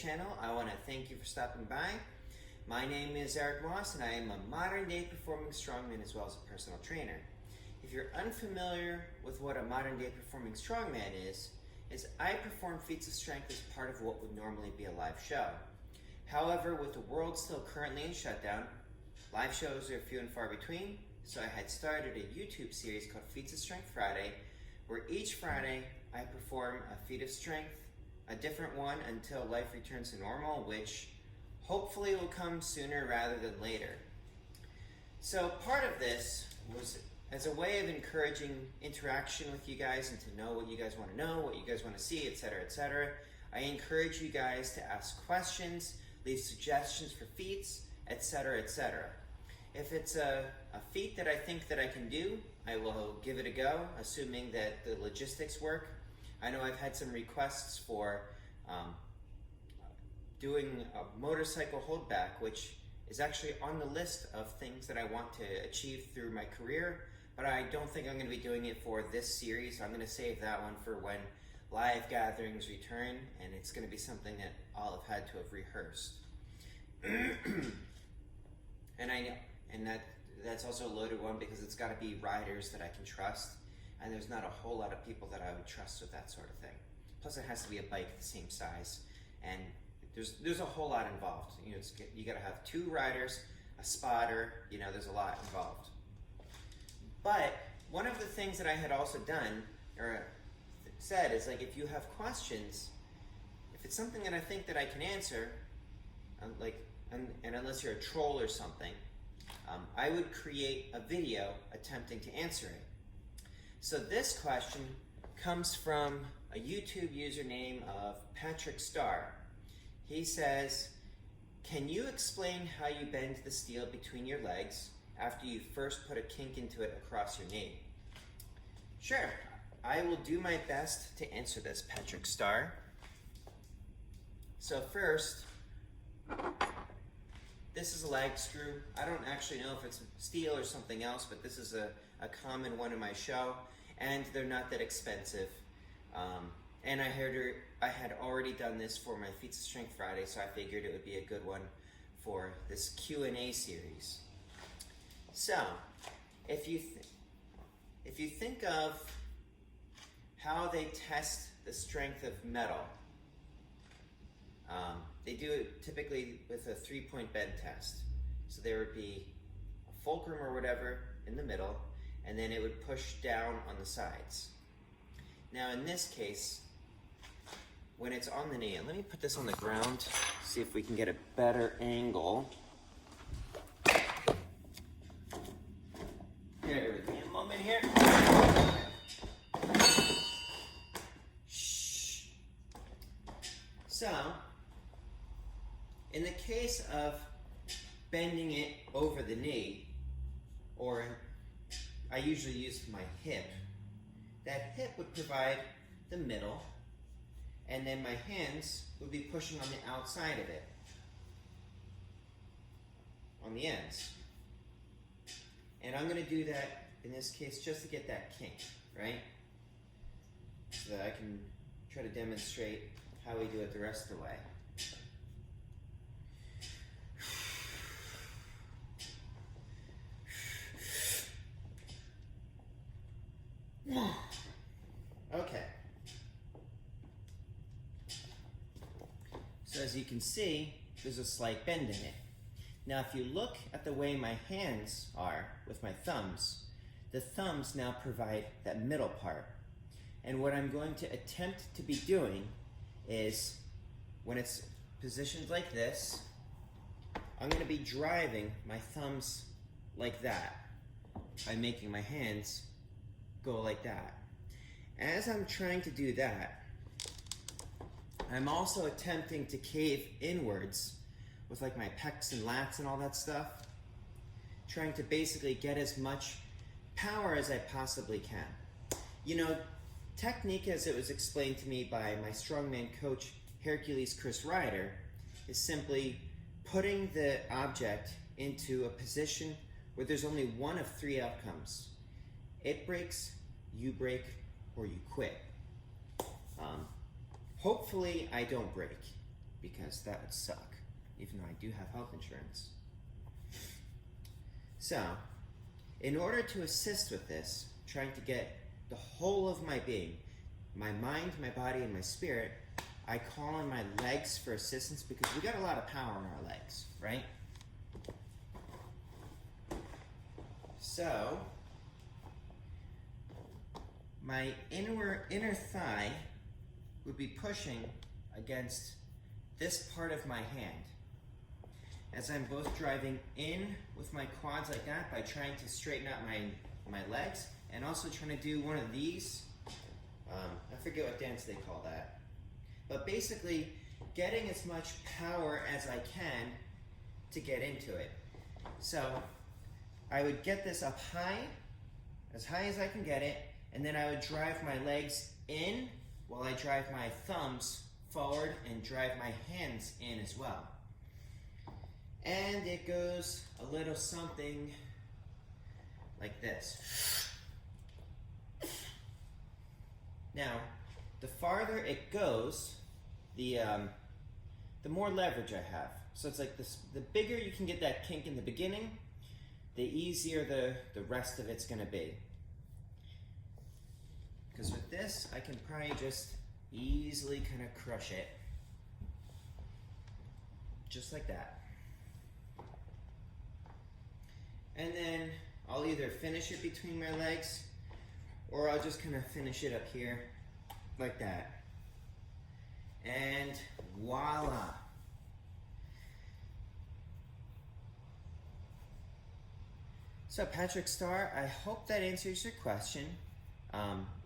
channel. I want to thank you for stopping by. My name is Eric Moss and I am a modern day performing strongman as well as a personal trainer. If you're unfamiliar with what a modern day performing strongman is I perform feats of strength as part of what would normally be a live show. However, with the world still currently in shutdown, live shows are few and far between, so I had started a YouTube series called Feats of Strength Friday, where each Friday I perform a feat of strength, a different one until life returns to normal, which hopefully will come sooner rather than later. So part of this was as a way of encouraging interaction with you guys and to know what you guys want to know, what you guys want to see, etc., etc. I encourage you guys to ask questions, leave suggestions for feats, etc., etc. If it's a feat that I think that I can do, I will give it a go, assuming that the logistics work. I know I've had some requests for doing a motorcycle holdback, which is actually on the list of things that I want to achieve through my career, but I don't think I'm going to be doing it for this series. I'm going to save that one for when live gatherings return, and it's going to be something that I'll have had to have rehearsed. and that's also a loaded one because it's got to be riders that I can trust, and there's not a whole lot of people that I would trust with that sort of thing. Plus, it has to be a bike the same size, and there's a whole lot involved. You know, you got to have 2 riders, a spotter. You know, there's a lot involved. But one of the things that I had also done or said is, like, if you have questions, if it's something that I think that I can answer, and unless you're a troll or something, I would create a video attempting to answer it. So this question comes from a YouTube username of Patrick Starr. He says, can you explain how you bend the steel between your legs after you first put a kink into it across your knee? Sure, I will do my best to answer this, Patrick Starr. So first, this is a lag screw. I don't actually know if it's steel or something else, but this is a common one in my show, and they're not that expensive. And I had already done this for my Feats of Strength Friday, so I figured it would be a good one for this Q&A series. So, if you think of how they test the strength of metal, they do it typically with a 3-point bend test. So there would be a fulcrum or whatever in the middle, and then it would push down on the sides. Now in this case, when it's on the knee, and let me put this on the ground, see if we can get a better angle. Bear with me a moment here. Shh. So, in the case of bending it over the knee, or I usually use my hip, that hip would provide the middle, and then my hands would be pushing on the outside of it, on the ends. And I'm going to do that in this case just to get that kink, right? So that I can try to demonstrate how we do it the rest of the way. Okay. So as you can see, there's a slight bend in it. Now if you look at the way my hands are with my thumbs, the thumbs now provide that middle part. And what I'm going to attempt to be doing is, when it's positioned like this, I'm going to be driving my thumbs like that by making my hands go like that. As I'm trying to do that, I'm also attempting to cave inwards with like my pecs and lats and all that stuff, trying to basically get as much power as I possibly can. You know, technique as it was explained to me by my strongman coach, Hercules Chris Ryder, is simply putting the object into a position where there's only one of 3 outcomes. It breaks, you break, or you quit. Hopefully I don't break. because that would suck, even though I do have health insurance. So, in order to assist with this, trying to get the whole of my being, my mind, my body, and my spirit, I call on my legs for assistance because we got a lot of power in our legs, right? So, my inner thigh would be pushing against this part of my hand as I'm both driving in with my quads like that by trying to straighten out my legs, and also trying to do one of these. I forget what dance they call that. But basically, getting as much power as I can to get into it. So, I would get this up high as I can get it, and then I would drive my legs in while I drive my thumbs forward and drive my hands in as well. And it goes a little something like this. Now, the farther it goes, the more leverage I have. So it's like this, the bigger you can get that kink in the beginning, the easier the rest of it's gonna be. Because with this, I can probably just easily kind of crush it. Just like that. And then I'll either finish it between my legs, or I'll just kind of finish it up here, like that. And voila. So Patrick Starr, I hope that answers your question.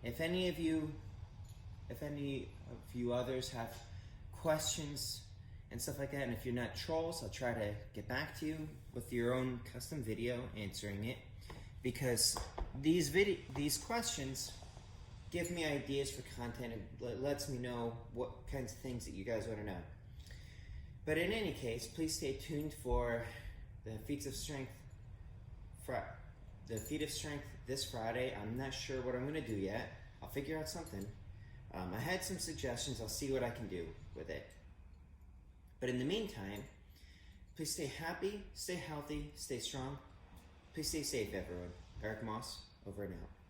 If any of you others have questions and stuff like that, and if you're not trolls, I'll try to get back to you with your own custom video answering it, because these questions give me ideas for content and lets me know what kinds of things that you guys want to know. But in any case, please stay tuned for the Feats of Strength, Feat of Strength this Friday. I'm not sure what I'm going to do yet. I'll figure out something. I had some suggestions. I'll see what I can do with it. But in the meantime, please stay happy, stay healthy, stay strong. Please stay safe, everyone. Eric Moss, over and out.